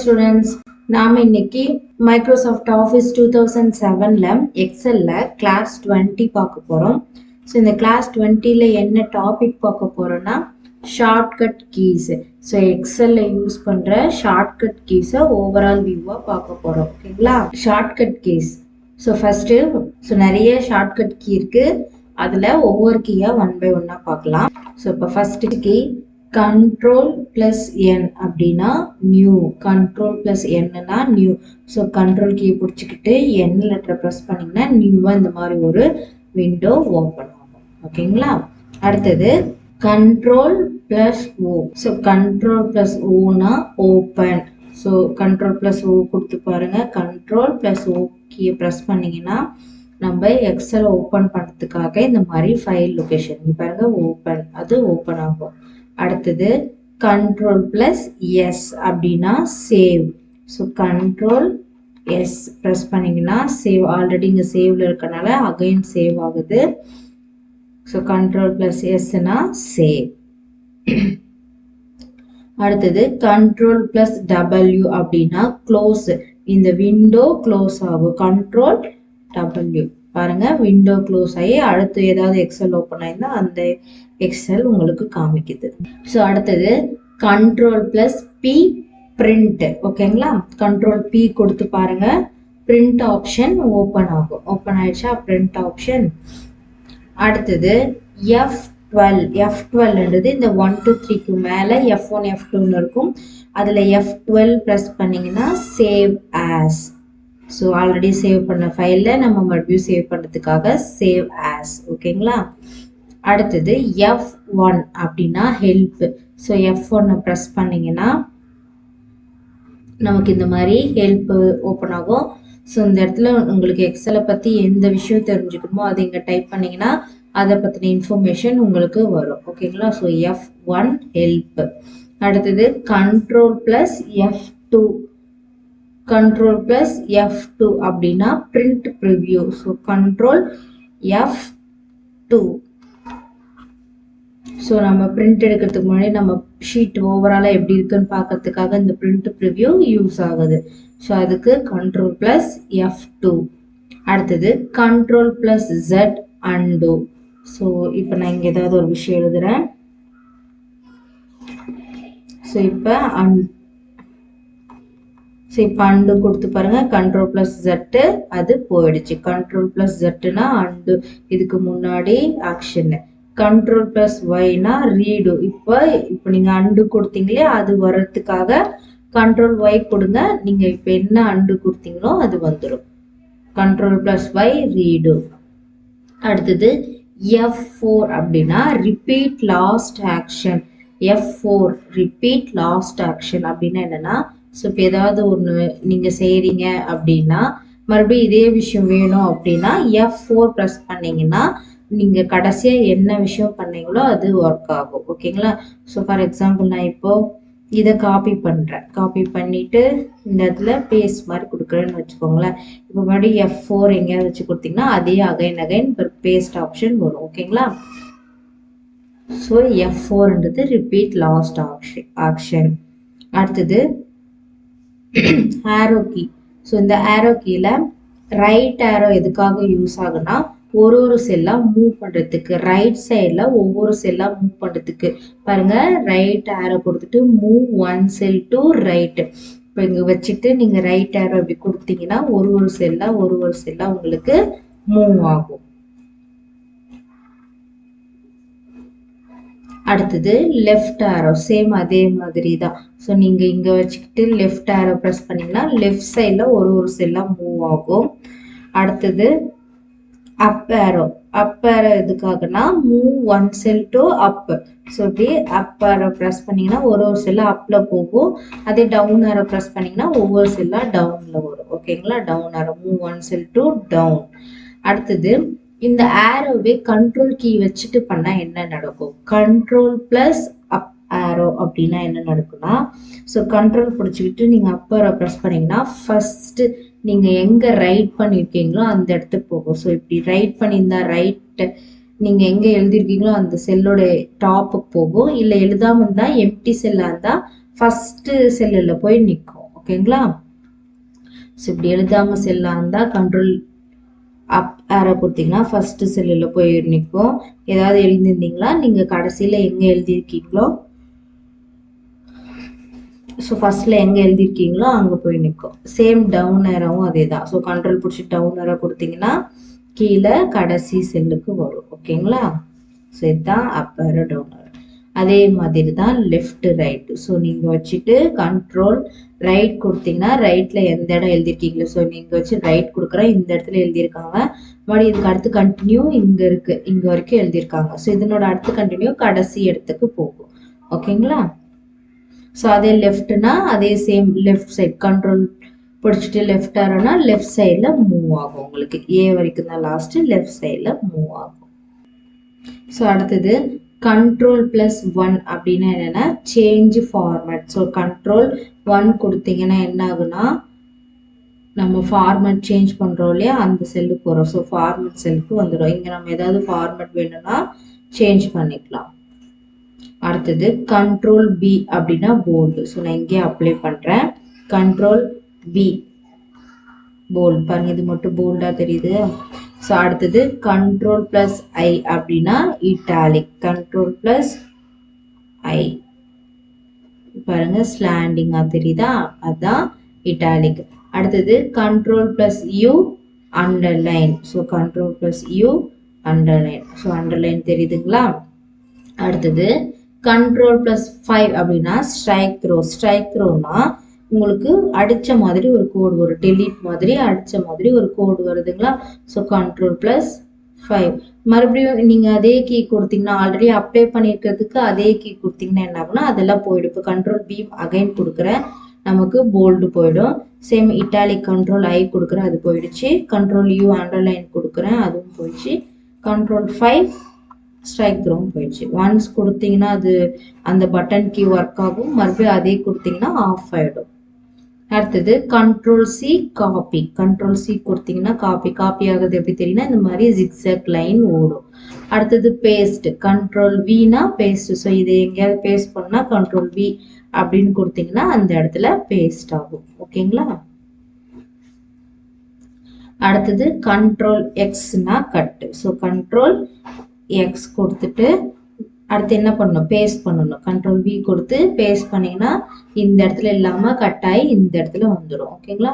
Students, நாம இன்னைக்கு Microsoft office 2007ல எக்ஸல்ல class 20 பார்க்க போறோம். ஸோ இந்த கிளாஸ் 20ல என்ன டாபிக் பார்க்க போறோம்னா ஷார்ட்கட் கீஸ். ஸோ எக்ஸல்ல யூஸ் பண்ற ஷார்ட்கட் கீஸை ஓவரால் வியூவா பார்க்க போறோம். ஓகேங்களா? Shortcut keys. ஸோ ஃபர்ஸ்ட் நிறைய ஷார்ட்கட் கீ இருக்கு. அதுல ஒவ்வொரு கீயா ஒன் பை ஒன்னா பார்க்கலாம். ஸோ இப்போ first key control plus N அப்படின்னா நியூ. கண்ட்ரோல் பிளஸ் என்னன்னா நியூ. ஸோ கண்ட்ரோல் கீ பிடிச்சிக்கிட்டு என் லெட்டரை ப்ரெஸ் பண்ணிங்கன்னா நியூவாக இந்த மாதிரி ஒரு விண்டோ ஓப்பன் ஆகும். ஓகேங்களா? அடுத்தது கண்ட்ரோல் பிளஸ் ஓ. ஸோ கண்ட்ரோல் பிளஸ் ஓனா ஓப்பன். ஸோ கண்ட்ரோல் பிளஸ் ஓ கொடுத்து பாருங்க. கண்ட்ரோல் பிளஸ் ஓ கீயை ப்ரெஸ் பண்ணீங்கன்னா நம்ம எக்ஸல் ஓப்பன் பண்ணுறதுக்காக இந்த மாதிரி ஃபைல் லொகேஷன் பாருங்க ஓப்பன், அது ஓப்பன் ஆகும். அடுத்தது கண்ட்ரோல் பிளஸ் எஸ் அப்படின்னா save. So control S press பண்ணீங்கன்னா சேவ். ஆல்ரெடி இங்கே சேவ்ல இருக்கனால அகைன் சேவ் ஆகுது. ஸோ கண்ட்ரோல் பிளஸ் எஸ்னா சேவ். அடுத்தது கண்ட்ரோல் பிளஸ் டபிள்யூ அப்படின்னா க்ளோஸ். இந்த விண்டோ க்ளோஸ் ஆகும். கண்ட்ரோல் டபிள்யூ பாருங்க விண்டோ க்ளோஸ் ஆகி அடுத்து ஏதாவது எக்ஸல் ஓப்பன் ஆயிருந்தா அந்த எக்ஸல் உங்களுக்கு காமிக்குது. ஸோ அடுத்தது கண்ட்ரோல் பிளஸ் பி பிரிண்ட். ஓகேங்களா? கண்ட்ரோல் பி கொடுத்து பாருங்க பிரிண்ட் ஆப்ஷன் ஓப்பன் ஆகும். ஓப்பன் ஆயிடுச்சா பிரிண்ட் ஆப்ஷன். அடுத்தது F12 இந்த 1 to 3க்கு மேல F1 F2 இருக்கும். அதுல F12 பிரஸ் பண்ணீங்கன்னா save as. So already save பண்ண ஃபைல்ல நம்ம மறுபடியும் சேவ் பண்ணுறதுக்காக சேவ் ஆஸ். ஓகேங்களா? அடுத்தது F1 அப்படின்னா ஹெல்ப். ஸோ F1 ப்ரெஸ் பண்ணீங்கன்னா நமக்கு இந்த மாதிரி ஹெல்ப் ஓப்பன் ஆகும். ஸோ இந்த இடத்துல உங்களுக்கு எக்ஸலை பற்றி எந்த விஷயம் தெரிஞ்சுக்கணுமோ அதை இங்கே டைப் பண்ணீங்கன்னா அதை பற்றின இன்ஃபர்மேஷன் உங்களுக்கு வரும். ஓகேங்களா? So F1 help. அடுத்தது control plus F2. Control plus F2 அப்படின்னா print preview. So control F2. So நம்ம பிரிண்ட் எடுக்கிறதுக்கு முன்னாடி நம்ம ஷீட் ஓவராலாக எப்படி இருக்குன்னு பார்க்கறதுக்காக இந்த பிரிண்ட் ப்ரிவ்யூ யூஸ் ஆகுது. ஸோ அதுக்கு கண்ட்ரோல் பிளஸ் F2. அடுத்தது control plus Z undo. So இப்போ நான் இங்கே ஏதாவது ஒரு விஷயம் எழுதுறேன். ஸோ இப்போ அண்டு கொடுத்து பாருங்க. கண்ட்ரோல் பிளஸ் Z அது போயிடுச்சு. கண்ட்ரோல் பிளஸ் Zனா அண்டு. இதுக்கு முன்னாடி ஆக்ஷன். கண்ட்ரோல் பிளஸ் ஒய்னா ரீடு. இப்போ நீங்க அண்டு கொடுத்தீங்களே அது வர்றதுக்காக கண்ட்ரோல் ஒய் கொடுங்க. நீங்க இப்போ என்ன அண்டு கொடுத்தீங்களோ அது வந்துடும். Control plus Y redo. அடுத்தது F4 அப்படின்னா repeat last action. F4 repeat last action அப்படின்னா என்னன்னா ஸோ இப்போ ஏதாவது ஒன்று நீங்கள் செய்கிறீங்க அப்படின்னா மறுபடியும் இதே விஷயம் வேணும் அப்படின்னா F4 ப்ரெஸ் பண்ணீங்கன்னா நீங்கள் கடைசியாக என்ன விஷயம் பண்ணீங்களோ அது ஒர்க் ஆகும். ஓகேங்களா? ஸோ ஃபார் எக்ஸாம்பிள் நான் இப்போ இதை காப்பி பண்ணுறேன். காப்பி பண்ணிவிட்டு இந்த இடத்துல பேஸ்ட் மாதிரி கொடுக்குறேன்னு வச்சுக்கோங்களேன். இப்போ மறுபடியும் F4 எங்கேயாவது வச்சு கொடுத்தீங்கன்னா அதே அகைன் பேஸ்ட் ஆப்ஷன் வரும். ஓகேங்களா? ஸோ F4ன்றது ரிப்பீட் லாஸ்ட் ஆக்ஷன். அடுத்தது ஆரோ கீ. ஸோ இந்த ஆரோ கீல ரைட் ஆரோ எதுக்காக யூஸ் ஆகுனா ஒரு செல்லா மூவ் பண்றதுக்கு. ரைட் சைட்ல ஒவ்வொரு செல்லா மூவ் பண்றதுக்கு பாருங்க. ரைட் ஆரோ கொடுத்துட்டு move one cell to right. இப்போ இங்க வச்சுட்டு நீங்க ரைட் ஆரோ இப்படி கொடுத்தீங்கன்னா ஒரு செல்லா உங்களுக்கு மூவ் ஆகும். அடுத்தது லெஃப்ட் ஆரோ. சேம் அதே மாதிரி தான். ஸோ நீங்க இங்க வச்சுக்கிட்டு லெஃப்ட் ஆரோ ப்ரெஸ் பண்ணீங்கன்னா லெஃப்ட் சைட்ல ஒரு செல்லா மூவ் ஆகும். அடுத்தது அப் ஆரோ. அப் ஆரோ எதுக்காகனா move one cell to up. So இப்படி அப் ஆரோ ப்ரெஸ் பண்ணீங்கன்னா ஒரு செல்லா அப்ல போகும். அதே டவுன் ஆரோ ப்ரெஸ் பண்ணீங்கன்னா ஒவ்வொரு செல்லா டவுன்ல வரும். ஓகேங்களா? Down arrow move one cell to down. அடுத்தது இந்த ஆரோவே கண்ட்ரோல் கீ வச்சுட்டு பண்ணா என்ன நடக்கும்? கண்ட்ரோல் பிளஸ் அப் ஆரோ அப்படின்னா என்ன நடக்கும்னா ஸோ கண்ட்ரோல் பிடிச்சிக்கிட்டு நீங்க அப் ஆரோ ப்ரெஸ் பண்ணீங்கன்னா ஃபர்ஸ்ட் நீங்க எங்க ரைட் பண்ணிருக்கீங்களோ அந்த இடத்துக்கு போகும். ஸோ இப்படி ரைட் பண்ணியிருந்தா ரைட் நீங்க எங்க எழுதிருக்கீங்களோ அந்த செல்லோட டாப்புக்கு போகும். இல்லை எழுதாம இருந்தா எம்டி செல்லா இருந்தா ஃபர்ஸ்ட் செல்லுல போய் நிற்கும். ஓகேங்களா. ஸோ இப்படி எழுதாம செல்லாக இருந்தால் கண்ட்ரோல் அப் ஏரோ கொடுத்தீங்கன்னா ஃபர்ஸ்ட் செல்லில் போய் நிற்கும். ஏதாவது எழுதியிருந்தீங்களா நீங்கள் கடைசியில் எங்கே எழுதியிருக்கீங்களோ, ஸோ ஃபர்ஸ்ட்ல எங்கே எழுதியிருக்கீங்களோ அங்கே போய் நிற்கும். சேம் டவுன் ஏரோவும் அதே தான். ஸோ கண்ட்ரோல் பிடிச்சி டவுன் ஏரோ கொடுத்தீங்கன்னா கீழே கடைசி செல்லுக்கு வரும். ஓகேங்களா. ஸோ இதுதான் அப் ஏரோ டவுன் ஏரோ. அதே மாதிரி தான் லெஃப்ட் ரைட்டு. ஸோ நீங்கள் வச்சுட்டு கண்ட்ரோல் ரைட் கொடுத்தீங்கன்னா ரைட்டில் எந்த இடம் எழுதியிருக்கீங்களோ, ஸோ நீங்கள் வச்சு ரைட் கொடுக்குறேன், இந்த இடத்துல எழுதியிருக்காங்க. மறுபடியும் இதுக்கு அடுத்து கண்டினியூ இங்கே இருக்குது, இங்கே வரைக்கும் எழுதியிருக்காங்க. ஸோ இதனோட அடுத்து கண்டினியூ கடைசி இடத்துக்கு போகும். ஓகேங்களா. ஸோ அதே லெஃப்ட்னா அதே சேம் லெஃப்ட் சைட் கண்ட்ரோல் பிடிச்சிட்டு லெஃப்ட் ஆரோனா லெஃப்ட் சைடில் மூவ் ஆகும். உங்களுக்கு ஏ வரைக்கும் தான் லாஸ்ட்டு, லெஃப்ட் சைடில் மூவ் ஆகும். ஸோ அடுத்தது கண்ட்ரோல் ப்ளஸ் 1 அப்படின்னா என்னென்னா சேஞ்ச் ஃபார்மேட். ஸோ கண்ட்ரோல் 1 கொடுத்தீங்கன்னா என்ன ஆகுனா நம்ம ஃபார்மேட் சேஞ்ச் பண்ணுறோம் இல்லையா, அந்த செல்லுக்கு வரும். ஸோ ஃபார்மேட் செல்லுக்கு வந்துடும். இங்கே நம்ம ஏதாவது ஃபார்மேட் வேணும்னா சேஞ்ச் பண்ணிக்கலாம். அடுத்தது கண்ட்ரோல் பி அப்படின்னா போல்டு. ஸோ நான் இங்கே அப்ளை பண்ணுறேன். கண்ட்ரோல் பி போல்டு, பாருங்க இது மட்டும் போல்டாக தெரியுது. ஸோ அடுத்தது கண்ட்ரோல் ப்ளஸ் ஐ அப்படின்னா இட்டாலிக். கண்ட்ரோல் ப்ளஸ் ஐ பாருங்க ஸ்லாண்டிங்காக தெரியுதா, அதுதான் இட்டாலிக். அடுத்தது control plus you underline. So control plus you underline. So underline தெரியுதுங்களா. அடுத்தது கண்ட்ரோல் ப்ளஸ் 5 அப்படின்னா ஸ்ட்ரைக் த்ரோ. ஸ்ட்ரைக் த்ரோனா உங்களுக்கு அடித்த மாதிரி ஒரு கோடு வரும், டெலீட் மாதிரி அடித்த மாதிரி ஒரு கோடு வருதுங்களா. So control plus 5. மறுபடியும் நீங்கள் அதே கீ கொடுத்தீங்கன்னா ஆல்ரெடி அப்ளை பண்ணியிருக்கிறதுக்கு அதே கீ கொடுத்தீங்கன்னா என்ன ஆகுனா அதெல்லாம் போயிடும். இப்போ கண்ட்ரோல் பி அகைன் கொடுக்குறேன், நமக்கு போல்டு போயிடும். சேம் இட்டாலிக் கண்ட்ரோல் ஐ கொடுக்குறேன், அது போயிடுச்சு. கண்ட்ரோல் யூ அண்டர்லைன் கொடுக்குறேன், அதுவும் போயிடுச்சு. கண்ட்ரோல் 5 ஸ்ட்ரைக் த்ரோவும் போயிடுச்சு. ஒன்ஸ் கொடுத்தீங்கன்னா அது அந்த பட்டன் கீ ஒர்க் ஆகும், மறுபடியும் அதே கொடுத்தீங்கன்னா ஆஃப் ஆகிடும். அடுத்தது control C copy. Control C கொடுத்தீங்கன்னா காப்பி ஆகுது. எப்படி தெரியும்னா இந்த மாதிரி ஜிக்ஸாக் லைன் ஓடும். அடுத்தது paste. Control V paste. So இதை எங்கேயாவது பேஸ்ட் பண்ணால் கண்ட்ரோல் வி அப்படின்னு கொடுத்தீங்கன்னா அந்த இடத்துல பேஸ்ட் ஆகும். ஓகேங்களா. அடுத்தது கண்ட்ரோல் எக்ஸ்னா கட்டு. ஸோ கண்ட்ரோல் எக்ஸ் கொடுத்துட்டு அடுத்து என்ன பண்ணணும், பேஸ்ட் பண்ணணும். கண்ட்ரோல் வி கொடுத்து பேஸ்ட் பண்ணீங்கன்னா இந்த இடத்துல இல்லாம கட் ஆகி இந்த இடத்துல வந்துடும். ஓகேங்களா.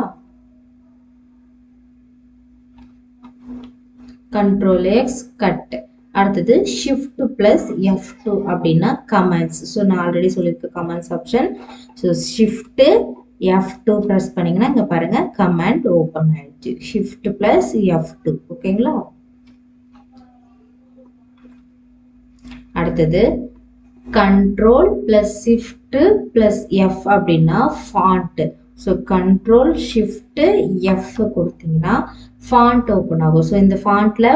Control X cut. அடுத்தது ஷிஃப்ட் பிளஸ் F2 அப்படின்னா கமெண்ட்ஸ். ஸோ நான் ஆல்ரெடி சொல்லியிருக்கேன் comments option. So shift F2 press பண்ணீங்கன்னா இங்க பாருங்க கமெண்ட் ஓப்பன் ஆயிடுச்சு. Shift plus F2. ஓகேங்களா. அடுத்தது control plus shift plus F அப்படின்னா font. So control shift F கொடுத்தீங்கன்னா ஃபாண்ட் ஓப்பன் ஆகும். ஸோ இந்த ஃபாண்ட்ல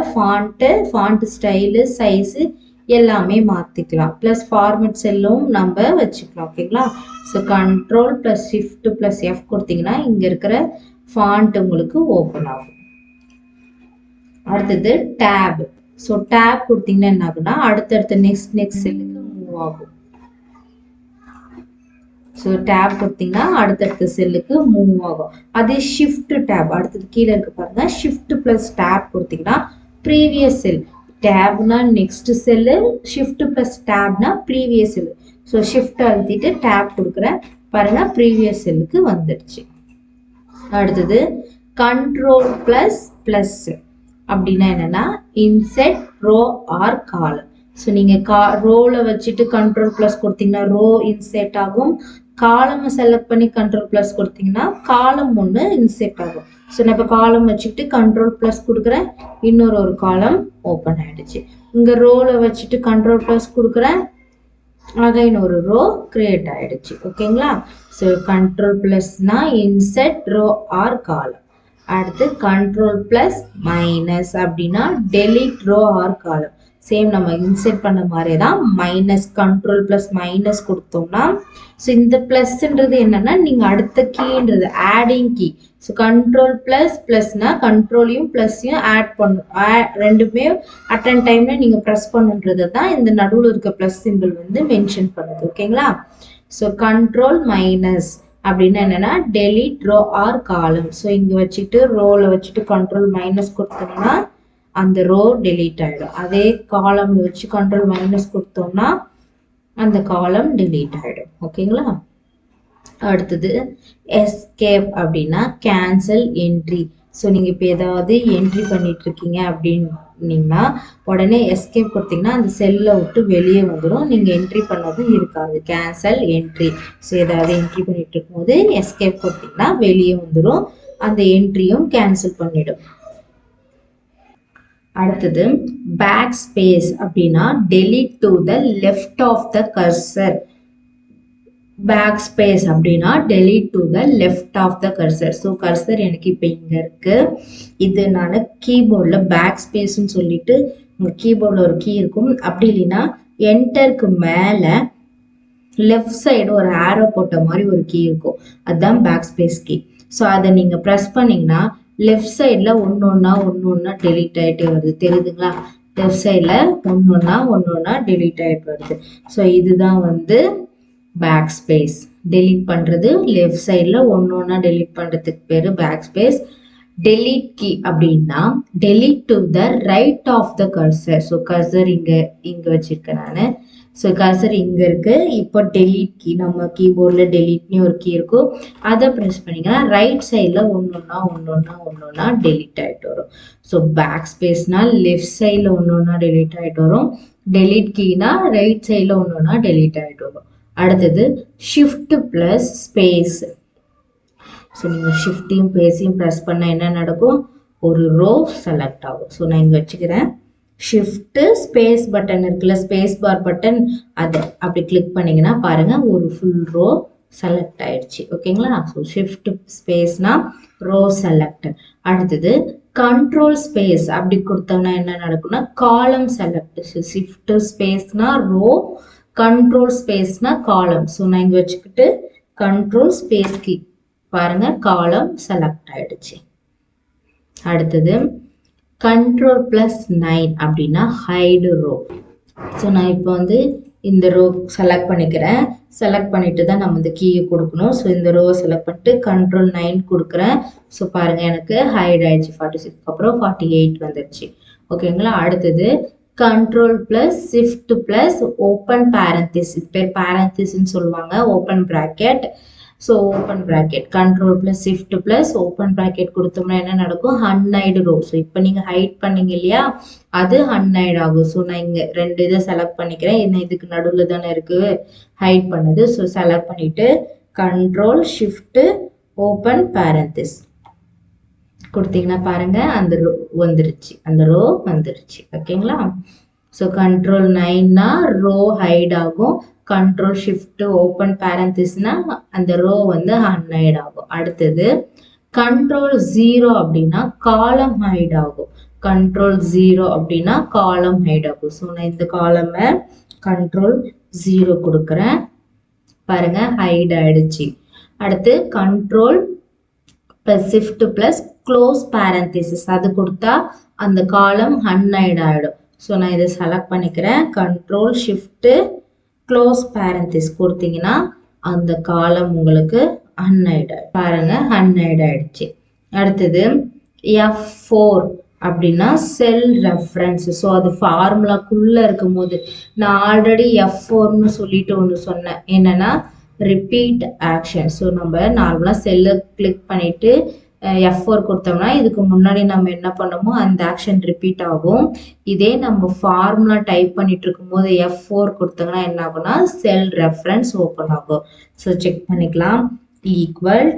ஃபாண்ட் ஸ்டைலு சைஸு எல்லாமே மாற்றிக்கலாம். ப்ளஸ் ஃபார்மேட் செல்லும் நம்ம வச்சுக்கலாம். ஓகேங்களா. So control plus shift plus F கொடுத்தீங்கன்னா இங்கே இருக்கிற ஃபாண்ட் உங்களுக்கு ஓப்பன் ஆகும். அடுத்தது டேப். ஸோ டேப் கொடுத்தீங்கன்னா என்ன ஆகுனா அடுத்தடுத்த நெக்ஸ்ட் செல்லுக்கு மூவ் ஆகும். ஸோ டேப் கொடுத்தீங்கன்னா அடுத்தடுத்த செல்லுக்கு மூவ் ஆகும். அதே ஷிஃப்ட் டேப் அடுத்தது கீழே இருக்கு பாருங்க. ஷிஃப்ட் பிளஸ் டேப் கொடுத்தீங்கன்னா ப்ரீவியஸ் செல். டேப்னா நெக்ஸ்ட் செல்லு, ஷிஃப்ட் பிளஸ் டேப்னா ப்ரீவியஸ் செல். ஸோ ஷிஃப்ட் அழுத்திட்டு டேப் கொடுக்குறேன் பாருங்க, ப்ரீவியஸ் செல்லுக்கு வந்துடுச்சு. அடுத்தது கண்ட்ரோல் பிளஸ் பிளஸ் அப்படின்னா என்னன்னா insert row or column. So நீங்கள் ரோல வச்சுட்டு கண்ட்ரோல் ப்ளஸ் கொடுத்தீங்கன்னா ரோ இன்செட் ஆகும். காலம் செலக்ட் பண்ணி கண்ட்ரோல் ப்ளஸ் கொடுத்தீங்கன்னா காலம் ஒன்று இன்செட் ஆகும். ஸோ நான் இப்போ காலம் வச்சுக்கிட்டு கண்ட்ரோல் ப்ளஸ் கொடுக்குறேன், இன்னொரு காலம் ஓப்பன் ஆயிடுச்சு. இங்கே ரோல வச்சுட்டு கண்ட்ரோல் ப்ளஸ் கொடுக்குறேன், ஆக இன்னொரு ரோ கிரியேட் ஆயிடுச்சு. ஓகேங்களா. ஸோ கண்ட்ரோல் ப்ளஸ்னா இன்செட் ரோ ஆர் காலம். அடுத்து கண்ட்ரோல் பிளஸ் மைனஸ் அப்படின்னா delete row or column. Same நம்ம இன்செர்ட் பண்ண மாதிரி தான் மைனஸ். கண்ட்ரோல் பிளஸ் மைனஸ் கொடுத்தோம்னா ஸோ இந்த பிளஸ்ன்றது என்னன்னா நீங்கள் அடுத்த கீன்றது adding key. So control plus பிளஸ்னா கண்ட்ரோலையும் பிளஸையும் ஆட் பண்ணும். ரெண்டுமே அட்டன் டைம்ல நீங்கள் ப்ரெஸ் பண்ணுன்றது தான் இந்த நடுவில் இருக்க ப்ளஸ் சிம்பிள் வந்து மென்ஷன் பண்ணுது. ஓகேங்களா. ஸோ கண்ட்ரோல் மைனஸ் அப்படின்னா என்னன்னா delete row or column. So இங்கே வச்சுட்டு ரோவில் வச்சுட்டு கண்ட்ரோல் மைனஸ் கொடுத்தோம்னா அந்த ரோ டெலீட் ஆகிடும். அதே காலம்ல வச்சு கண்ட்ரோல் மைனஸ் கொடுத்தோம்னா அந்த காலம் டெலீட் ஆகிடும். ஓகேங்களா? அடுத்தது எஸ்கேப் அப்படின்னா கேன்சல் என்ட்ரி. ஸோ நீங்கள் இப்போ ஏதாவது என்ட்ரி பண்ணிட்டு இருக்கீங்க அப்படின்னீங்கன்னா உடனே எஸ்கேப் கொடுத்தீங்கன்னா அந்த செல்லை விட்டு வெளியே வந்துடும், நீங்கள் என்ட்ரி பண்ணதும் இருக்காது. Cancel entry. ஸோ ஏதாவது என்ட்ரி பண்ணிட்டு இருக்கும்போது எஸ்கேப் கொடுத்தீங்கன்னா வெளியே வந்துடும், அந்த என்ட்ரியும் கேன்சல் பண்ணிடும். அடுத்தது பேக் ஸ்பேஸ் அப்படின்னா delete to the left of the cursor. Back space அப்படின்னா delete to the left of the cursor. So cursor எனக்கு இப்போ இங்கே இருக்கு, இது நான் கீபோர்டில் பேக் ஸ்பேஸ்ன்னு சொல்லிட்டு உங்கள் கீபோர்டில் ஒரு கீ இருக்கும். அப்படி இல்லைன்னா என்டருக்கு மேலே லெஃப்ட் சைடு ஒரு ஆரோ போட்ட மாதிரி ஒரு கீ இருக்கும், அதுதான் பேக் ஸ்பேஸ் கீ. ஸோ அதை நீங்கள் ப்ரெஸ் பண்ணிங்கன்னா லெஃப்ட் சைடில் ஒன்று ஒன்றா டெலீட் ஆகிட்டே வருது. தெரியுதுங்களா? லெஃப்ட் சைடில் ஒன்று ஒன்றா டெலீட் ஆகிட்டு வருது. ஸோ இதுதான் வந்து பேக் ஸ்பேஸ். டெலீட் பண்ணுறது லெஃப்ட் சைடில் ஒன்றா டெலீட் பண்ணுறதுக்கு பேர் பேக் ஸ்பேஸ். டெலீட் கீ அப்படின்னா delete to the right of the cursor. So cursor இங்கே வச்சுருக்கேன் நான். ஸோ கர்சர் இங்கே இருக்குது. இப்போ டெலீட் கீ, நம்ம கீபோர்டில் டெலீட்னு ஒரு கீ இருக்கும், அதை ப்ரெஸ் பண்ணிங்கன்னா ரைட் சைடில் ஒன்றொன்னா டெலீட் ஆகிட்டு வரும். ஸோ பேக் ஸ்பேஸ்னால் லெஃப்ட் சைடில் ஒன்றொன்னா டெலீட் ஆகிட்டு வரும், டெலீட் கீனா ரைட் சைடில் ஒன்றொன்னா டெலீட் ஆகிட்டு வரும். அடுத்தது ஷிஃப்ட் ப்ளஸ் ஸ்பேஸ். ஸோ நீங்கள் ஷிஃப்ட்டையும் பேஸையும் ப்ரெஸ் பண்ணால் என்ன நடக்கும்? ஒரு ரோ செலக்ட் ஆகும். ஸோ நான் இங்கே வச்சுக்கிறேன். ஷிஃப்ட்டு ஸ்பேஸ் பட்டன் இருக்குல்ல, ஸ்பேஸ் பார் பட்டன், அதை அப்படி கிளிக் பண்ணிங்கன்னா பாருங்கள் ஒரு ஃபுல் ரோ செலக்ட் ஆயிடுச்சு. ஓகேங்களா? ஸோ ஷிஃப்ட் ஸ்பேஸ்னா ரோ செலக்ட். அடுத்தது கண்ட்ரோல் ஸ்பேஸ் அப்படி கொடுத்தோம்னா என்ன நடக்கும்னா காலம் செலக்ட். ஷிஃப்ட் ஸ்பேஸ்னா ரோ, கண்ட்ரோல் ஸ்பேஸ்னா காலம். ஸோ நான் இங்கே வச்சுக்கிட்டு கண்ட்ரோல் ஸ்பேஸ் கீ பாருங்க காலம் செலக்ட் ஆயிடுச்சு. அடுத்தது கண்ட்ரோல் ப்ளஸ் 9 அப்படின்னா ஹைடு ரோ. ஸோ நான் இப்போ வந்து இந்த ரோ செலக்ட் பண்ணிக்கிறேன். செலக்ட் பண்ணிட்டு தான் நம்ம இந்த கீயை கொடுக்கணும். ஸோ இந்த ரோவை செலக்ட் பண்ணிட்டு கண்ட்ரோல் 9 கொடுக்குறேன். ஸோ பாருங்க எனக்கு ஹைட் ஆயிடுச்சு. 46 அப்புறம் 48 வந்துடுச்சு. ஓகேங்களா? அடுத்தது control plus shift plus open parenthesis. இது பேர் பேரந்திஸ்ன்னு சொல்லுவாங்க, open bracket. So open bracket control plus shift plus open bracket கொடுத்தோம்னா என்ன நடக்கும்? Unhide row. ஸோ இப்போ நீங்கள் ஹைட் பண்ணீங்க இல்லையா, அது அன்ஹைட் ஆகும். ஸோ நான் இங்கே 2 இதை செலக்ட் பண்ணிக்கிறேன். என்ன இதுக்கு நடுவில் தானே இருக்குது ஹைட் பண்ணது. ஸோ செலக்ட் பண்ணிவிட்டு கண்ட்ரோல் ஷிஃப்ட்டு ஓப்பன் பேரந்திஸ் கொடுத்தீங்கன்னா பாருங்க அந்த ரோ வந்துருச்சு, அந்த ரோ வந்துருச்சு. ஓகேங்களா? ஸோ கண்ட்ரோல் 9னா ரோ ஹைட் ஆகும், கண்ட்ரோல் ஷிஃப்ட் ஓப்பன் பேரந்திஸ்னா அந்த ரோ வந்து அன்ஹைட் ஆகும். அடுத்தது கண்ட்ரோல் 0 அப்படின்னா காலம் ஹைட் ஆகும். கண்ட்ரோல் 0 அப்படின்னா காலம் ஹைட் ஆகும். ஸோ நான் இந்த காலமை கண்ட்ரோல் 0 கொடுக்குறேன். பாருங்க ஹைட் ஆயிடுச்சு. அடுத்து control plus shift plus close பேரந்திசிஸ் அது கொடுத்தா அந்த காலம் அன்ஹைட் ஆகிடும். ஸோ நான் இதை செலக்ட் பண்ணிக்கிறேன். கண்ட்ரோல் ஷிஃப்ட்டு க்ளோஸ் பேரந்திஸ் கொடுத்தீங்கன்னா அந்த காலம் உங்களுக்கு அன்ஹைட் பாருங்க அன்ஹைட் ஆயிடுச்சு. அடுத்தது F4 அப்படின்னா செல் ரெஃபரன்ஸ். ஸோ அது ஃபார்முலாக்குள்ளே இருக்கும் போது நான் ஆல்ரெடி F4ன்னு சொல்லிட்டு ஒன்று சொன்னேன், என்னன்னா ரிப்பீட் ஆக்ஷன். ஸோ நம்ம நார்மலாக செல்லை கிளிக் பண்ணிட்டு F4 கொடுத்தோம்னா இதுக்கு முன்னாடி நம்ம என்ன பண்ணோமோ அந்த ஆக்ஷன் ரிப்பீட் ஆகும். இதே நம்ம ஃபார்முலா டைப் பண்ணிட்டு இருக்கும்போது F4 கொடுத்தோம்னா என்ன ஆகும்னா செல் ரெஃபரன்ஸ் ஓப்பன் ஆகும். ஸோ செக் பண்ணிக்கலாம். ஈக்குவல்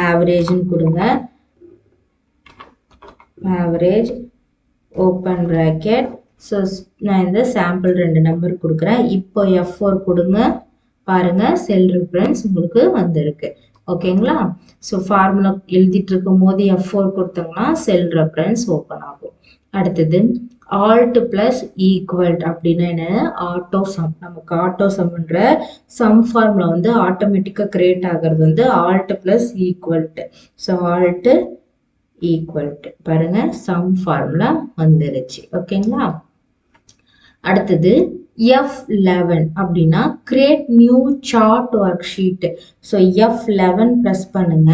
ஆவரேஜ்னு கொடுங்க, ஆவரேஜ் ஓப்பன் ப்ராக்கெட். ஸோ நான் இந்த சாம்பிள் 2 நம்பர் கொடுக்குறேன். இப்போ F4 கொடுங்க, பாருங்க செல் ரெஃபரன்ஸ் உங்களுக்கு வந்திருக்கு. ஓகேங்களா? ஸோ ஃபார்முலா எழுதிட்டு இருக்கும் போது F4 கொடுத்தோம்னா செல் ரெஃபரன்ஸ் ஓப்பன் ஆகும். அடுத்தது ஆல்ட் பிளஸ் ஈக்குவல் அப்படின்னா என்ன? Auto sum. நமக்கு ஆட்டோ சம்ன்ற சம் ஃபார்முலா வந்து ஆட்டோமேட்டிக்காக கிரியேட் ஆகிறது வந்து alt plus equal. So alt equal பாருங்க சம் ஃபார்முலா வந்துருச்சு. ஓகேங்களா? அடுத்தது F11 அப்படின்னா create new chart worksheet. So F11 press பண்ணுங்க.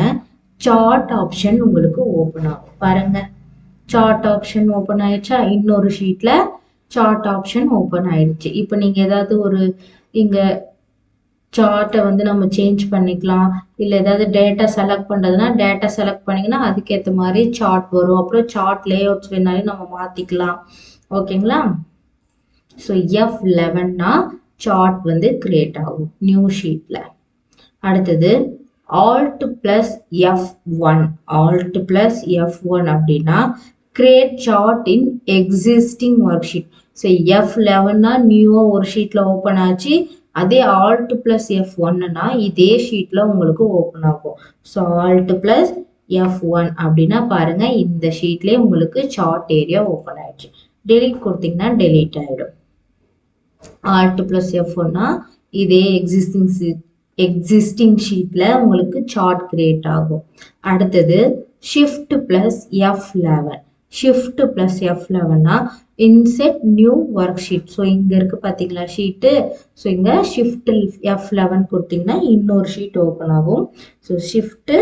சார்ட் ஆப்ஷன் உங்களுக்கு ஓப்பன் ஆகும். பாருங்க, சார்ட் ஆப்ஷன் ஓப்பன் ஆயிடுச்சா? இன்னொரு ஷீட்ல சார்ட் ஆப்ஷன் ஓப்பன் ஆயிடுச்சு. இப்போ நீங்க ஏதாவது ஒரு இங்க சார்ட்டை வந்து நம்ம சேஞ்ச் பண்ணிக்கலாம். இல்லை ஏதாவது டேட்டா செலக்ட் பண்ணுறதுனா டேட்டா செலக்ட் பண்ணிங்கன்னா அதுக்கேற்ற மாதிரி சார்ட் வரும். அப்புறம் சார்ட் லேஅவுட்ஸ் வேணாலும் நம்ம மாற்றிக்கலாம். ஓகேங்களா? ஸோ F11னா சார்ட் வந்து கிரியேட் ஆகும் நியூ ஷீட்ல. அடுத்தது Alt plus F1. Alt plus F1 அப்படின்னா create chart in existing work sheet. So F11னா நியூவா ஒரு ஷீட்ல ஓப்பன் ஆச்சு. அதே Alt plus F1னா இதே ஷீட்ல உங்களுக்கு ஓப்பன் ஆகும். ஸோ Alt plus F1 அப்படின்னா பாருங்க, இந்த ஷீட்லேயே உங்களுக்கு சார்ட் ஏரியா ஓப்பன் ஆயிடுச்சு. டெலீட் கொடுத்தீங்கன்னா டெலீட் ஆயிடும். Alt plus F1னா இதே எக்ஸிஸ்டிங் ஷீட்ல உங்களுக்கு சார்ட் கிரியேட் ஆகும். அடுத்தது Shift plus F11. Shift plus F11னா insert new work sheet. So இங்க இருக்கு பாத்தீங்களா ஷீட்டு. ஸோ இங்க Shift F11 கொடுத்தீங்கன்னா இன்னொரு ஷீட் ஓப்பன் ஆகும். ஸோ Shift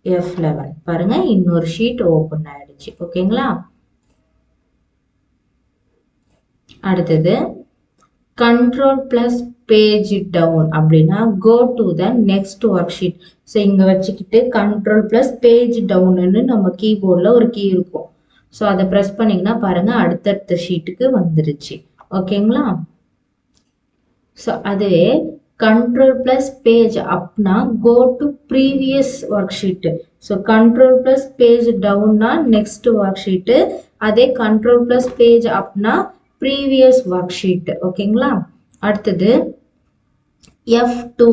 F11 பாருங்க, இன்னொரு ஷீட் ஓப்பன் ஆயிடுச்சு. ஓகேங்களா? அடுத்தது கண்ட்ரோல் பிளஸ் பேஜ் டவுன் அப்படின்னா go to the next work sheet. So இங்க வச்சுக்கிட்டு கண்ட்ரோல் பிளஸ் பேஜ் டவுன்னு நம்ம கீபோர்டில் ஒரு கீ இருக்கும். ஸோ அதை ப்ரெஸ் பண்ணிங்கன்னா பாருங்க, அடுத்தடுத்த ஷீட்டுக்கு வந்துருச்சு. ஓகேங்களா? ஸோ அதுவே கண்ட்ரோல் பிளஸ் பேஜ் அப்னா go to previous work sheet. So control plus page டவுன்னா நெக்ஸ்ட் ஒர்க் ஷீட்டு. அதே கண்ட்ரோல் பிளஸ் பேஜ் அப்னா ப்ரீவியஸ் ஒர்க் ஷீட். ஓகேங்களா? அடுத்தது F2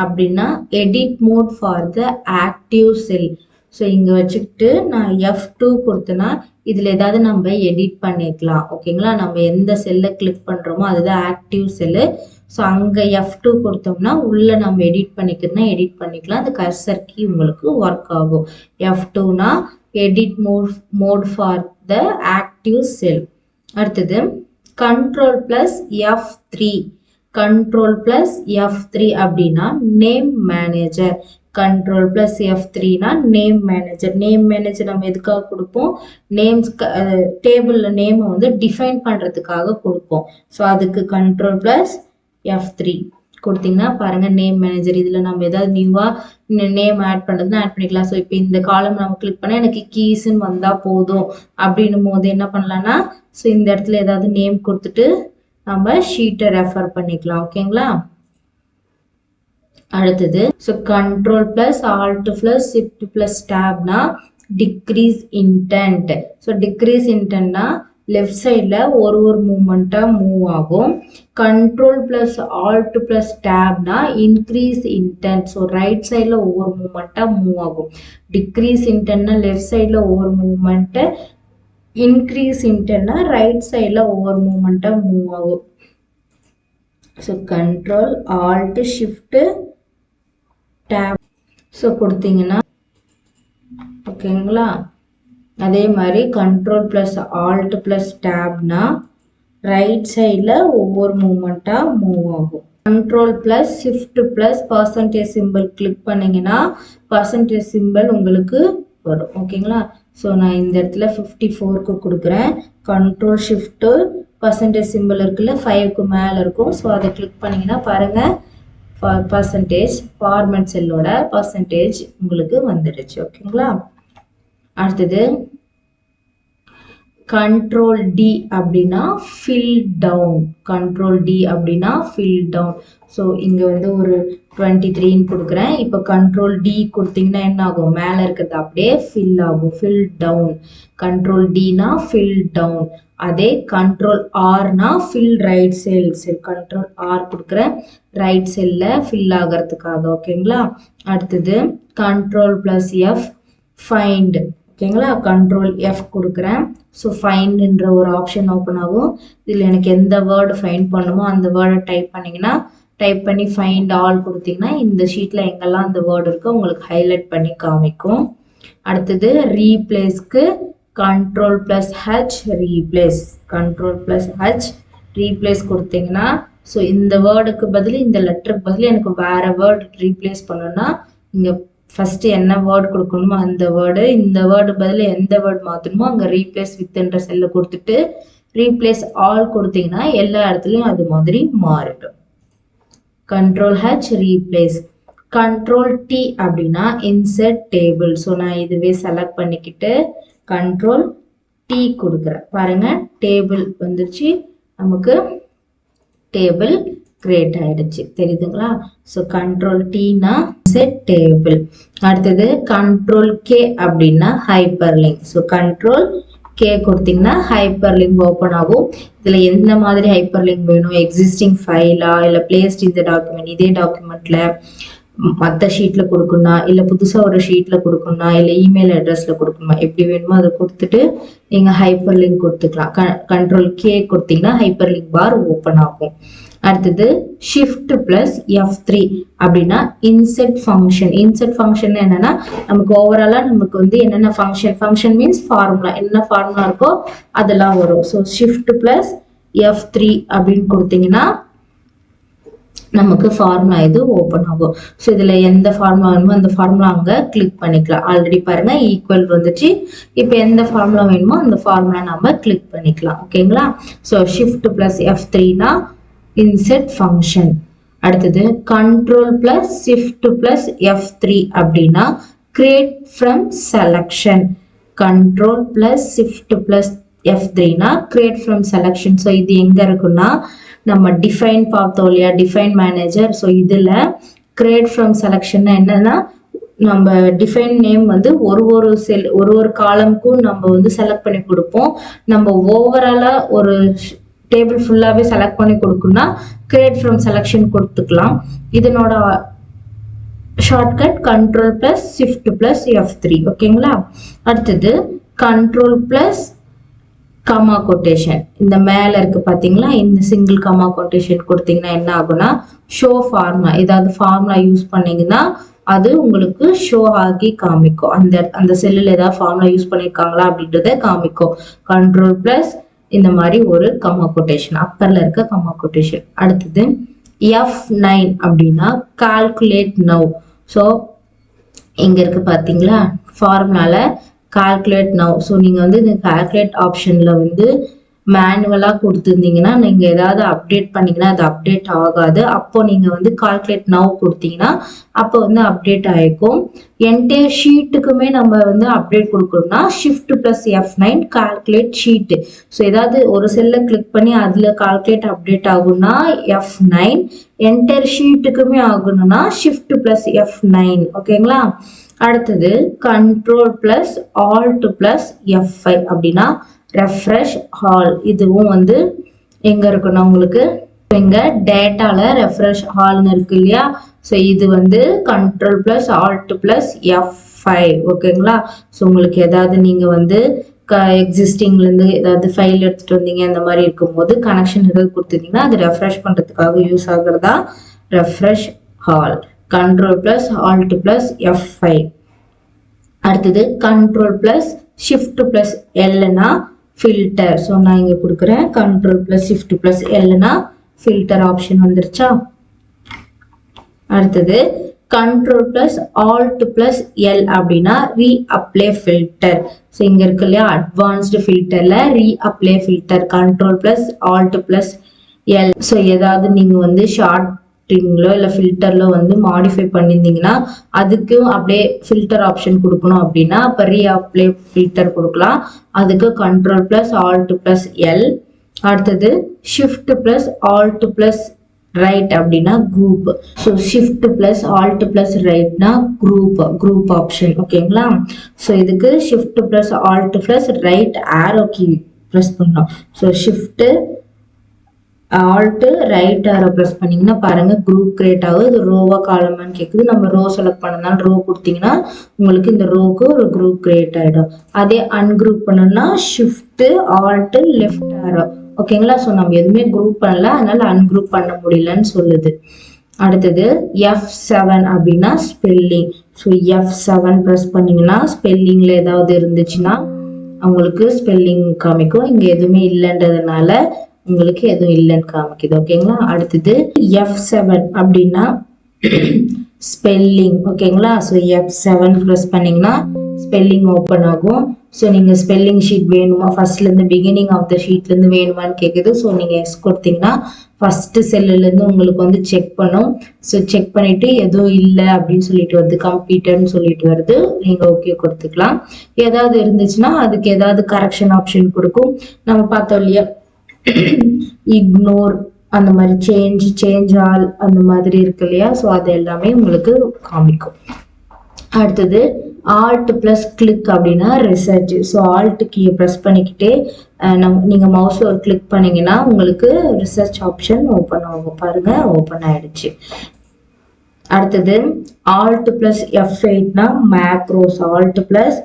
அப்படின்னா edit mode for the active cell. So இங்க வச்சுக்கிட்டு நான் F2 கொடுத்தேன்னா இதுல ஏதாவது நம்ம எடிட் பண்ணிக்கலாம். ஓகேங்களா? நம்ம எந்த செல்லை கிளிக் பண்றோமோ அதுதான் ஆக்டிவ் செல்லு. ஸோ அங்க F2 கொடுத்தோம்னா உள்ள நம்ம எடிட் பண்ணிக்கிறதுனா எடிட் பண்ணிக்கலாம். அந்த கர்சர் கீ உங்களுக்கு ஒர்க் ஆகும். F2னா edit mode for the active cell. அடுத்தது control plus F3. Control plus F3 அப்படின்னா நேம் மேனேஜர். கண்ட்ரோல் பிளஸ் F3னா நேம் மேனேஜர். நேம் மேனேஜர் நம்ம எதுக்காக கொடுப்போம்? நேம்ஸ் டேபிள்ல நேமை வந்து டிஃபைன் பண்றதுக்காக கொடுப்போம். ஸோ அதுக்கு கண்ட்ரோல் பிளஸ் F3 கொடுத்தீங்கன்னா பாருங்க, நேம் மேனேஜர். இதுல நம்ம ஏதாவது நியூவா நேம் ஆட் பண்றதுன்னா ஆட் பண்ணிக்கலாம். ஸோ இப்போ இந்த காலம் நம்ம கிளிக் பண்ணா எனக்கு கீஸ்ன்னு வந்தா போதும் அப்படின்னும் போது என்ன பண்ணலாம்னா, ஸோ இந்த இடத்துல ஏதாவது நேம் கொடுத்துட்டு நம்ம ஷீட்டை ரெஃபர் பண்ணிக்கலாம். ஓகேங்களா? அடுத்தது so control plus alt plus shift plus டேப்னா டிக்ரீஸ் இன்டென்ட். ஸோ டிக்ரீஸ் இன்டென்ட்னா லெஃப்ட் சைட்ல ஒரு மூமெண்டா மூவ் ஆகும். கண்ட்ரோல் பிளஸ் ஆல்ட் பிளஸ் டேப்னா இன்க்ரீஸ் இன்டென்ட். ஸோ ரைட் சைட்ல ஒவ்வொரு மூமெண்டா மூவ் ஆகும். டிக்ரீஸ் இன்டென்ட்னா லெஃப்ட் சைட்ல ஒவ்வொரு மூமெண்ட், இன்க்ரீஸ் இன்டென்ட்னா ரைட் சைட்ல ஒவ்வொரு மூமெண்டா மூவ் ஆகும். So control alt shift tab so கொடுத்தீங்கன்னா ஓகேங்களா? அதே மாதிரி கண்ட்ரோல் பிளஸ் ஆல்ட் பிளஸ் டேப்னா ரைட் சைட்ல ஒவ்வொரு மூமெண்டா மூவ் ஆகும். Control plus shift plus percentage simple click பண்ணீங்கன்னா பர்சன்டேஜ் சிம்பிள் உங்களுக்கு வரும். ஓகேங்களா? ஸோ நான் இந்த இடத்துல 54க்கு கொடுக்குறேன். கண்ட்ரோல் ஷிஃப்ட் பர்சன்டேஜ் சிம்பிள் இருக்குல்ல, 5க்கு மேலே இருக்கும். ஸோ அதை கிளிக் பண்ணீங்கன்னா பாருங்க, பர்சன்டேஜ் ஃபார்மேட் செல்லோட பர்சன்டேஜ் உங்களுக்கு வந்துடுச்சு. ஓகேங்களா? அடுத்தது கண்ட்ரோல் டி அப்படின்னா ஃபில் டவுன். கண்ட்ரோல் டி அப்படின்னா ஃபில் டவுன். ஸோ இங்கே வந்து ஒரு 23ன்னு கொடுக்குறேன். இப்போ கண்ட்ரோல் டி கொடுத்தீங்கன்னா என்ன ஆகும்? மேலே இருக்கிறது அப்படியே ஃபில் ஆகும், ஃபில் டவுன். கண்ட்ரோல் டினா ஃபில் டவுன். அதே கண்ட்ரோல் ஆர்னா fill right cell. Control R கொடுக்குறேன் ரைட் செல்ல ஃபில் ஆகிறதுக்காக. ஓகேங்களா? அடுத்தது கண்ட்ரோல் பிளஸ் எஃப் ஃபைண்ட். ஓகேங்களா? கண்ட்ரோல் எஃப் கொடுக்குறேன். ஸோ ஃபைண்ட்ன்ற ஒரு ஆப்ஷன் ஓப்பன் ஆகும். இதில் எனக்கு எந்த வேர்டு ஃபைண்ட் பண்ணுமோ அந்த வேர்டை டைப் பண்ணிங்கன்னா, டைப் பண்ணி ஃபைண்ட் ஆல் கொடுத்தீங்கன்னா இந்த ஷீட்டில் எங்கெல்லாம் அந்த வேர்டு இருக்கோ உங்களுக்கு ஹைலைட் பண்ணி காமிக்கும். அடுத்தது ரீப்ளேஸ்க்கு control plus H replace. Control plus H replace கொடுத்தீங்கன்னா ஸோ இந்த வேர்டுக்கு பதில் இந்த லெட்டருக்கு பதில் எனக்கு வேற வேர்டு ரீப்ளேஸ் பண்ணணும்னா இங்கே ஃபர்ஸ்ட் என்ன வேர்டு கொடுக்கணுமோ அந்த வேர்டு, இந்த வேர்டு பதில் எந்த வேர்டு மாற்றணுமோ அங்கே ரீப்ளேஸ் வித்ன்ற செல்லை கொடுத்துட்டு ரீப்ளேஸ் ஆல் கொடுத்தீங்கன்னா எல்லா இடத்துலையும் அது மாதிரி மாறிடும். Control H replace. Control D அப்படின்னா இன்சர்ட் டேபிள். ஸோ நான் இதுவே செலக்ட் பண்ணிக்கிட்டு கண்ட்ரோல் டி கொடுக்குறேன். பாருங்க டேபிள் வந்துருச்சு, நமக்கு டேபிள் கிரியேட் ஆயிடுச்சு, தெரியுதுங்களா? ஸோ கண்ட்ரோல் டீனா செட் டேபிள். அடுத்தது கண்ட்ரோல் கே அப்படின்னா hyperlink. So control K கொடுத்தீங்கன்னா ஹைப்பர் லிங்க் ஓப்பன் ஆகும். இதுல எந்த மாதிரி ஹைப்பர் லிங்க் வேணும், எக்ஸிஸ்டிங் ஃபைலா இல்ல பிளேஸ்ட் இந்த டாக்குமெண்ட் இதே டாக்குமெண்ட்ல மற்ற ஷீட்ல கொடுக்கணும்னா இல்ல புதுசா ஒரு ஷீட்ல கொடுக்கணும்னா இல்ல இமெயில் அட்ரஸ்ல கொடுக்கணுமா, எப்படி வேணுமோ அதை கொடுத்துட்டு நீங்க ஹைப்பர் லிங்க் கொடுத்துக்கலாம். கண்ட்ரோல் கே கொடுத்தீங்கன்னா ஹைப்பர் லிங்க் பார் ஓப்பன் ஆகும். அடுத்தது ஷிஃப்ட் பிளஸ் F3 அப்படின்னா இன்செர்ட் ஃபங்க்ஷன். இன்செர்ட் ஃபங்க்ஷன் என்னன்னா நமக்கு ஓவராலா நமக்கு வந்து என்னென்ன ஃபங்க்ஷன் மீன்ஸ் ஃபார்முலா, என்ன ஃபார்முலா இருக்கோ அதெல்லாம் வரும். ஸோ ஷிஃப்ட் பிளஸ் F3 அப்படின்னு கொடுத்தீங்கன்னா நமக்கு ஃபார்முலா இது ஓப்பன் ஆகும். ஸோ இதுல எந்த ஃபார்முலா வேணுமோ அந்த ஃபார்முலா அங்க கிளிக் பண்ணிக்கலாம். ஆல்ரெடி பாருங்க ஈக்குவல் வந்துச்சு. இப்போ எந்த ஃபார்முலா வேணுமோ அந்த ஃபார்முலா நம்ம கிளிக் பண்ணிக்கலாம். ஓகேங்களா? ஸோ ஷிஃப்ட் பிளஸ் F3னா இன்செர்ட் ஃபங்க்ஷன். அடுத்தது control plus shift plus F3 அப்படின்னா create from selection. Control plus shift plus F3னா கிரியேட் ஃப்ரம் செலக்ஷன். ஸோ இது எங்க இருக்குன்னா நம்ம டிஃபைன் பார்த்தோம் இல்லையா, டிஃபைன் மேனேஜர். ஸோ இதுல கிரியேட் ஃப்ரம் செலக்ஷன் என்னன்னா நம்ம டிஃபைன் நேம் வந்து ஒரு செல் ஒரு காலம்க்கும் நம்ம வந்து செலக்ட் பண்ணி கொடுப்போம். நம்ம ஓவராலா ஒரு டேபிள் ஃபுல்லாவே செலக்ட் பண்ணி கொடுக்கணும்னா கிரியேட் ஃப்ரம் செலக்ஷன் கொடுத்துக்கலாம். இதனோட shortcut control plus shift plus F3. ஓகேங்களா? அடுத்தது கண்ட்ரோல் பிளஸ் கமா கொட்டேஷன். இந்த மேல இருக்கு பாத்தீங்களா, இந்த சிங்கிள் கமா கொட்டேஷன் கொடுத்தீங்கன்னா என்ன ஆகும்னா ஷோ ஃபார்முலா. ஏதாவது ஃபார்முலா யூஸ் பண்ணீங்கன்னா அது உங்களுக்கு ஷோ ஆகி காமிக்கும். அந்த செல்லில் ஏதாவது ஃபார்முலா யூஸ் பண்ணிருக்காங்களா அப்படின்றத காமிக்கும். கண்ட்ரோல் பிளஸ் இந்த மாதிரி ஒரு கமா கொட்டேஷன், அப்பர்ல இருக்க கமா கொட்டேஷன். அடுத்தது F9 அப்படின்னா கால்குலேட் நவ். ஸோ இங்க இருக்கு பாத்தீங்களா ஃபார்முலால கால்குலேட் நவ். ஸோ நீங்க வந்து இந்த கால்குலேட் ஆப்ஷன்ல வந்து மேனுவலா கொடுத்துருந்தீங்கன்னா நீங்க ஏதாவது அப்டேட் பண்ணீங்கன்னா அது அப்டேட் ஆகாது. அப்போ நீங்க வந்து கால்குலேட் நவ் கொடுத்தீங்கன்னா அப்போ வந்து அப்டேட் ஆயிருக்கும். என்டையர் ஷீட்டுக்குமே நம்ம வந்து அப்டேட் கொடுக்கணும்னா shift plus F9 calculate sheet. So ஏதாவது ஒரு செல்ல கிளிக் பண்ணி அதுல கால்குலேட் அப்டேட் ஆகும்னா F9, என்டையர் ஷீட்டுக்குமே ஆகணும்னா ஷிஃப்ட் பிளஸ் F9. ஓகேங்களா? அடுத்தது control plus alt plus F5 அப்படின்னா ரெஃப்ரெஷ் ஆல். இதுவும் வந்து எங்க இருக்குன்னா உங்களுக்கு எங்க டேட்டால ரெஃப்ரெஷ் ஆல்னு இருக்கு இல்லையா. ஸோ இது வந்து control plus alt plus F5. ஓகேங்களா? ஸோ உங்களுக்கு ஏதாவது நீங்க வந்து எக்ஸிஸ்டிங்ல இருந்து ஏதாவது ஃபைல் எடுத்துட்டு வந்தீங்க அந்த மாதிரி இருக்கும்போது கனெக்ஷன் ஏதாவது கொடுத்துருந்தீங்கன்னா அது ரெஃப்ரெஷ் பண்றதுக்காக யூஸ் ஆகுறதா refresh all. Control plus alt plus F5. அடுத்தது கண்ட்ரோல் பிளஸ் ஷிஃப்ட் பிளஸ் Lனா ஃபில்டர். ஸோ நான் இங்க கொடுக்குறேன் கண்ட்ரோல் பிளஸ் ஷிஃப்ட் பிளஸ் Lனா ஃபில்டர் ஆப்ஷன் வந்துருச்சா. அடுத்தது control plus alt plus L அப்படின்னா ரீ அப்ளை ஃபில்டர். ஸோ இங்க இருக்கு இல்லையா அட்வான்ஸ்டு ஃபில்டர்ல reapply filter control plus alt plus L. So ஏதாவது நீங்க வந்து ஷார்ட்டிங்லோ இல்ல ஃபில்டர்லோ வந்து மாடிஃபை பண்ணியிருந்தீங்கன்னா அதுக்கு அப்படியே ஃபில்டர் ஆப்ஷன் கொடுக்கணும் அப்படின்னா அப்ப ரீ அப்ளை ஃபில்டர் கொடுக்கலாம். அதுக்கு control plus alt plus L. அடுத்தது shift plus alt plus right அப்படின்னா group. So shift plus alt plus ரைட்னா குரூப் ஆப்ஷன். ஓகேங்களா? ஸோ இதுக்கு shift plus alt plus right arrow key press பண்ணலாம். So shift alt right arrow press பண்ணீங்கன்னா பாருங்க group create ஆகுது. இது ரோவா காலமான்னு கேட்குது. நம்ம ரோ செலக்ட் பண்ணனால ரோ கொடுத்தீங்கன்னா உங்களுக்கு இந்த ரோக்கு ஒரு குரூப் கிரியேட் ஆயிடும். அதே அன்குரூப் பண்ணணும்னா ஷிஃப்ட் ஆல்ட் லெஃப்ட் ஆரோ. ஓகேங்களா? ஸோ நம்ம எதுவுமே குரூப் பண்ணல, அதனால அன்குரூப் பண்ண முடியலன்னு சொல்லுது. அடுத்தது F7 அப்படின்னா ஸ்பெல்லிங். ஸோ F7 ப்ரெஸ் பண்ணீங்கன்னா ஸ்பெல்லிங்ல ஏதாவது இருந்துச்சுன்னா அவங்களுக்கு ஸ்பெல்லிங் காமிக்கும். இங்க எதுவுமே இல்லைன்றதுனால உங்களுக்கு எதுவும் இல்லைன்னு காமிக்குது. ஓகேங்களா. அடுத்தது F7 அப்படின்னா ஸ்பெல்லிங். ஓகேங்களா. ஸோ F7 ப்ரெஸ் பண்ணீங்கன்னா ஸ்பெல்லிங் ஓப்பன் ஆகும். ஸோ நீங்கள் ஸ்பெல்லிங் ஷீட் வேணுமா, ஃபர்ஸ்ட்லேருந்து பிகினிங் ஆஃப் த ஷீட்லேருந்து வேணுமான்னு கேட்குது. ஸோ நீங்கள் எஸ் கொடுத்தீங்கன்னா ஃபஸ்ட்டு செல்லுலேருந்து உங்களுக்கு வந்து செக் பண்ணும். ஸோ செக் பண்ணிவிட்டு எதுவும் இல்லை அப்படின்னு சொல்லிட்டு வருது, கம்ப்ளீட்டட்னு சொல்லிட்டு வருது. நீங்கள் ஓகே கொடுத்துக்கலாம். ஏதாவது இருந்துச்சுன்னா அதுக்கு ஏதாவது கரெக்ஷன் ஆப்ஷன் கொடுக்கும். நம்ம பார்த்தோம் இல்லையா, இக்னோர் அந்த மாதிரி, சேஞ்ச் ஆல் அந்த மாதிரி இருக்கு இல்லையா. ஸோ அது எல்லாமே உங்களுக்கு காமிக்கும். அடுத்தது ஆல்ட் பிளஸ் கிளிக் அப்படின்னா ரிசர்ச். ஸோ ஆல்ட் கீயை ப்ரெஸ் பண்ணிக்கிட்டே நீங்கள் மவுஸில் ஒரு கிளிக் பண்ணீங்கன்னா உங்களுக்கு ரிசர்ச் ஆப்ஷன் ஓப்பன் ஆகும். பாருங்க, ஓப்பன் ஆயிடுச்சு. அடுத்தது ஆல்ட் பிளஸ் F8னா மேக்ரோஸ். ஆல்ட் பிளஸ்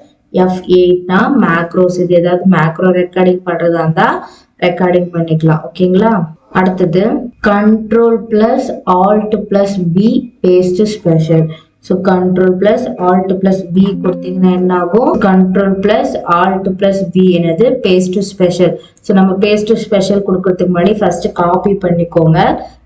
F8னா மேக்ரோஸ். இது ஏதாவது மேக்ரோ ரெக்கார்டிங் பண்ணுறதா இருந்தால் ரெக்கார்டிங் பண்ணிக்கலாம். ஓகேங்களா. அடுத்தது control plus alt plus B paste special. So control plus alt plus B கொடுத்தீங்கன்னா என்ன ஆகும், control plus alt plus B என்னது பேஸ்ட் ஸ்பெஷல். ஸோ நம்ம பேஸ்ட் ஸ்பெஷல் கொடுக்கறதுக்கு முன்னாடி ஃபர்ஸ்ட் காப்பி பண்ணிக்கோங்க.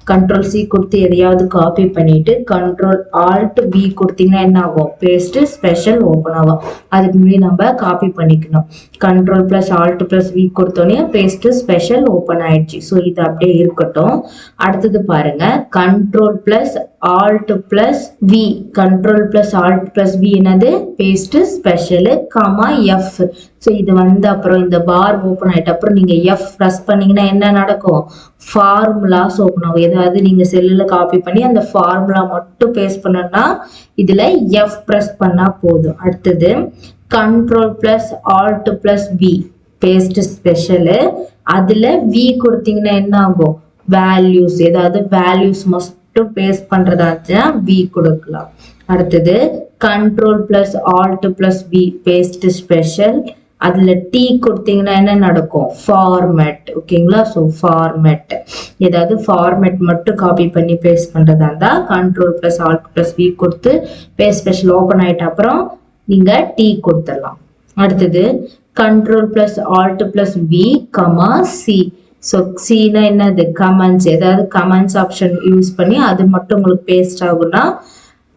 கண்ட்ரோல் C கொடுத்து எதையாவது காப்பி பண்ணிட்டு கண்ட்ரோல் ஆல்ட் B கொடுத்தீங்கன்னா என்ன ஆகும், பேஸ்ட் ஸ்பெஷல் ஓப்பன் ஆகும். அதுக்கு முன்னாடி நம்ம காப்பி பண்ணிக்கணும். Control plus alt plus V கொடுத்தோன்னே பேஸ்ட் ஸ்பெஷல் ஓப்பன் ஆயிடுச்சு. ஸோ இது அப்படியே இருக்கட்டும். அடுத்தது பாருங்க, control plus alt plus V, control plus alt plus V என்னது paste special comma F. So இது வந்து அப்புறம் இந்த பார் ஓப்பன் ஆயிட்டு அப்புறம் நீங்க F ப்ரெஸ் பண்ணீங்கன்னா என்ன நடக்கும், ஃபார்முலாஸ் ஓப்பன் ஆகும். ஏதாவது நீங்க செல்லுல காப்பி பண்ணி அந்த ஃபார்முலா மட்டும் பேஸ்ட் பண்ணணும்னா இதுல F ப்ரெஸ் பண்ணா போதும். அடுத்தது control plus alt plus V paste special, அதுல V கொடுத்தீங்கன்னா என்ன ஆகும், வேல்யூஸ். ஏதாவது வேல்யூஸ் மட்டும் பேஸ்ட் பண்றதா இருந்துச்சுன்னா V கொடுக்கலாம். அடுத்தது control plus alt plus V paste special, அதுல T கொடுத்தீங்கன்னா என்ன நடக்கும், ஃபார்மேட். ஓகேங்களா. ஸோ ஃபார்மேட், ஏதாவது ஃபார்மேட் மட்டும் காப்பி பண்ணி பேஸ்ட் பண்றதா இருந்தா control plus alt plus V கொடுத்து பேஸ்ட் ஸ்பெஷல் ஓப்பன் ஆயிட்ட அப்புறம் நீங்க T கொடுத்துடலாம். அடுத்தது control plus alt plus V comma C. So சினா என்னது, கமெண்ட்ஸ். ஏதாவது கமெண்ட்ஸ் ஆப்ஷன் யூஸ் பண்ணி அது மட்டும் உங்களுக்கு பேஸ்ட் ஆகும்னா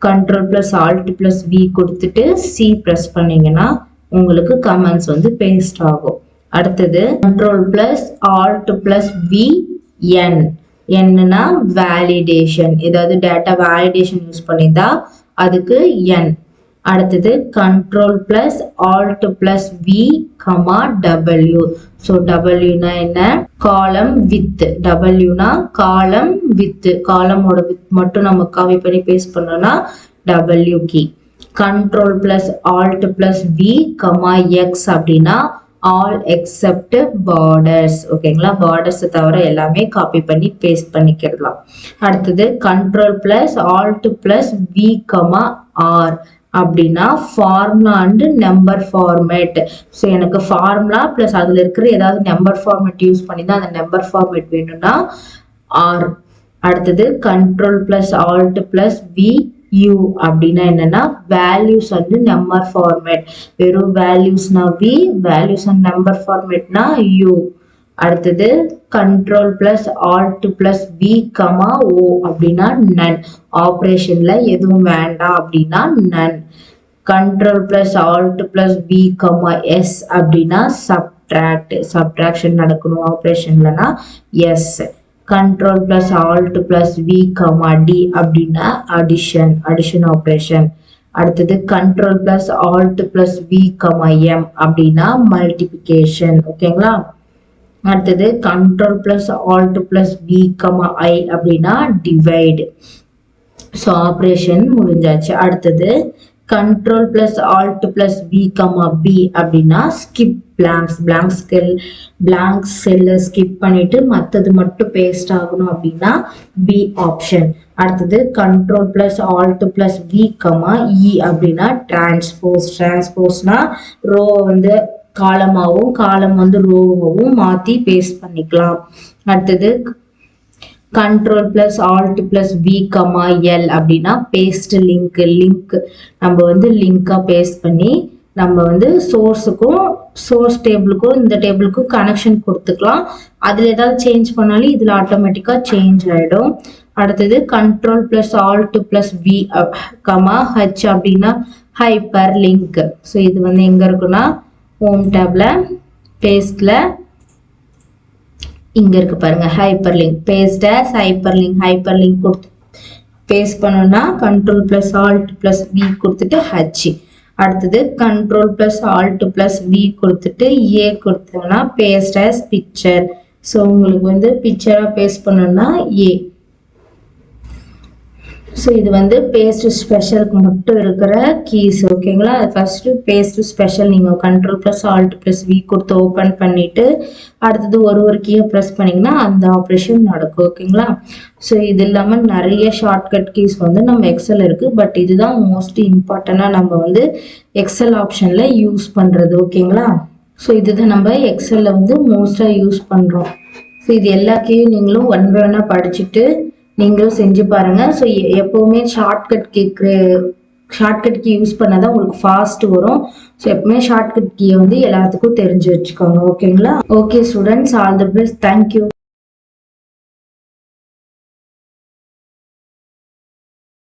control plus alt plus V கொடுத்துட்டு C ப்ரெஸ் பண்ணீங்கன்னா உங்களுக்கு கமெண்ட்ஸ் வந்து பேஸ்ட் ஆகும். அடுத்தது control plus alt plus V N. என்னன்னா வேலிடேஷன். ஏதாவது டேட்டா வேலிடேஷன் யூஸ் பண்ணியிருந்தா அதுக்கு N. அடுத்தது control plus alt plus V comma W. So டபிள்யூனா என்ன, காலம் வித். டபிள்யூனா காலம் வித், காலமோட வித் மட்டும் நம்ம காப்பி பண்ணி பேஸ்ட் பண்ணோம்னா W key. Control plus alt plus V comma X அப்படின்னா ஆல் எக்ஸப்ட் பார்டர்ஸ். ஓகேங்களா. பார்டர்ஸ் தவிர எல்லாமே காப்பி பண்ணி பேஸ்ட் பண்ணிக்கலாம். அடுத்தது control plus alt plus V comma R அப்படின்னா formula and number format. So எனக்கு ஃபார்முலா பிளஸ் அதுல இருக்கிற ஏதாவது நம்பர் ஃபார்மேட் யூஸ் பண்ணி தான் அந்த நம்பர் ஃபார்மேட் வேணும்னா R. அடுத்தது control plus alt plus V U அப்படின்னா என்னன்னா வேல்யூஸ் அண்ட் நம்பர் ஃபார்மேட். வெறும் வேல்யூஸ்னா V, வேல்யூஸ் அண்ட் நம்பர் ஃபார்மேட்னா U. அடுத்தது control plus alt plus V comma O அப்படின்னா நன். ஆப்ரேஷன்ல எதுவும் வேண்டாம் அப்படின்னா none. Control plus alt plus V comma S அப்படின்னா சப்ட்ராக்ட். சப்ட்ராக்ஷன் நடக்கணும் ஆப்ரேஷன்லனா S. Control plus alt plus V comma D அப்படின்னா அடிஷன். Addition operation. அடுத்தது control plus alt plus V comma M அப்படின்னா மல்டிபிகேஷன். ஓகேங்களா. அடுத்தது control plus alt plus V comma I அப்படின்னா divide. So operation முடிஞ்சாச்சு. அடுத்தது control plus alt plus V comma B அப்படின்னா skip blanks. Blank செல்ல skip பண்ணிட்டு மற்றது மட்டும் பேஸ்ட் ஆகணும் அப்படின்னா B ஆப்ஷன். அடுத்தது control plus alt plus V comma E அப்படின்னா டிரான்ஸ்போஸ். டிரான்ஸ்போஸ்னா ரோ வந்து காலமாகவும் காலம் வந்து ரோவாகவும் மாற்றி பேஸ்ட் பண்ணிக்கலாம். அடுத்தது control plus alt plus V comma L அப்படின்னா பேஸ்ட் லிங்க். நம்ம வந்து லிங்கா பேஸ்ட் பண்ணி நம்ம வந்து சோர்ஸுக்கும் சோர்ஸ் டேபிளுக்கும் இந்த டேபிளுக்கும் கனெக்ஷன் கொடுத்துக்கலாம். அதில் ஏதாவது சேஞ்ச் பண்ணாலும் இதில் ஆட்டோமேட்டிக்காக சேஞ்ச் ஆகிடும். அடுத்தது control plus alt plus V comma H அப்படின்னா ஹைப்பர் லிங்க். ஸோ இது வந்து எங்கே இருக்குன்னா ஹோம் டேப்ல பேஸ்டில் இங்கே இருக்கு பாருங்க, hyperlink. Paste as hyperlink கொடுத்து பேஸ்ட் பண்ணோம்னா control plus alt plus V கொடுத்துட்டு ஹச். அடுத்தது control plus alt plus V கொடுத்துட்டு ஏ கொடுத்தோம்னா பேஸ்ட் ஆஸ் பிக்சர். ஸோ உங்களுக்கு வந்து பிக்சராக பேஸ்ட் பண்ணோம்னா ஏ. ஸோ இது வந்து பேஸ்ட் ஸ்பெஷலுக்கு மட்டும் இருக்கிற கீஸ். ஓகேங்களா, ஃபர்ஸ்ட் பேஸ்ட் ஸ்பெஷல் நீங்கள் control plus alt plus V கொடுத்து ஓப்பன் பண்ணிட்டு அடுத்தது ஒரு கீயை ப்ரெஸ் பண்ணிங்கன்னா அந்த ஆப்ரேஷன் நடக்கும். ஓகேங்களா, ஸோ இது இல்லாமல் நிறைய ஷார்ட்கட் கீஸ் வந்து நம்ம எக்ஸல் இருக்குது. பட் இதுதான் மோஸ்ட் இம்பார்ட்டண்ட்டாக நம்ம வந்து எக்ஸல் ஆப்ஷனில் யூஸ் பண்ணுறது. ஓகேங்களா, ஸோ இதுதான் நம்ம எக்ஸலில் வந்து மோஸ்ட்டாக யூஸ் பண்ணுறோம். ஸோ இது எல்லா கீயும் நீங்களும் ஒன் பை ஒன்னாக படிச்சுட்டு நீங்களும் செஞ்சு பாருங்க. ஸோ எப்பவுமே ஷார்ட்கட் கீ யூஸ் பண்ணாதான் உங்களுக்கு ஃபாஸ்ட் வரும். ஸோ எப்பவுமே ஷார்ட்கட் கீயை வந்து எல்லாத்துக்கும் தெரிஞ்சு வச்சுக்கோங்க. ஓகேங்களா, okay students, all the best, thank you.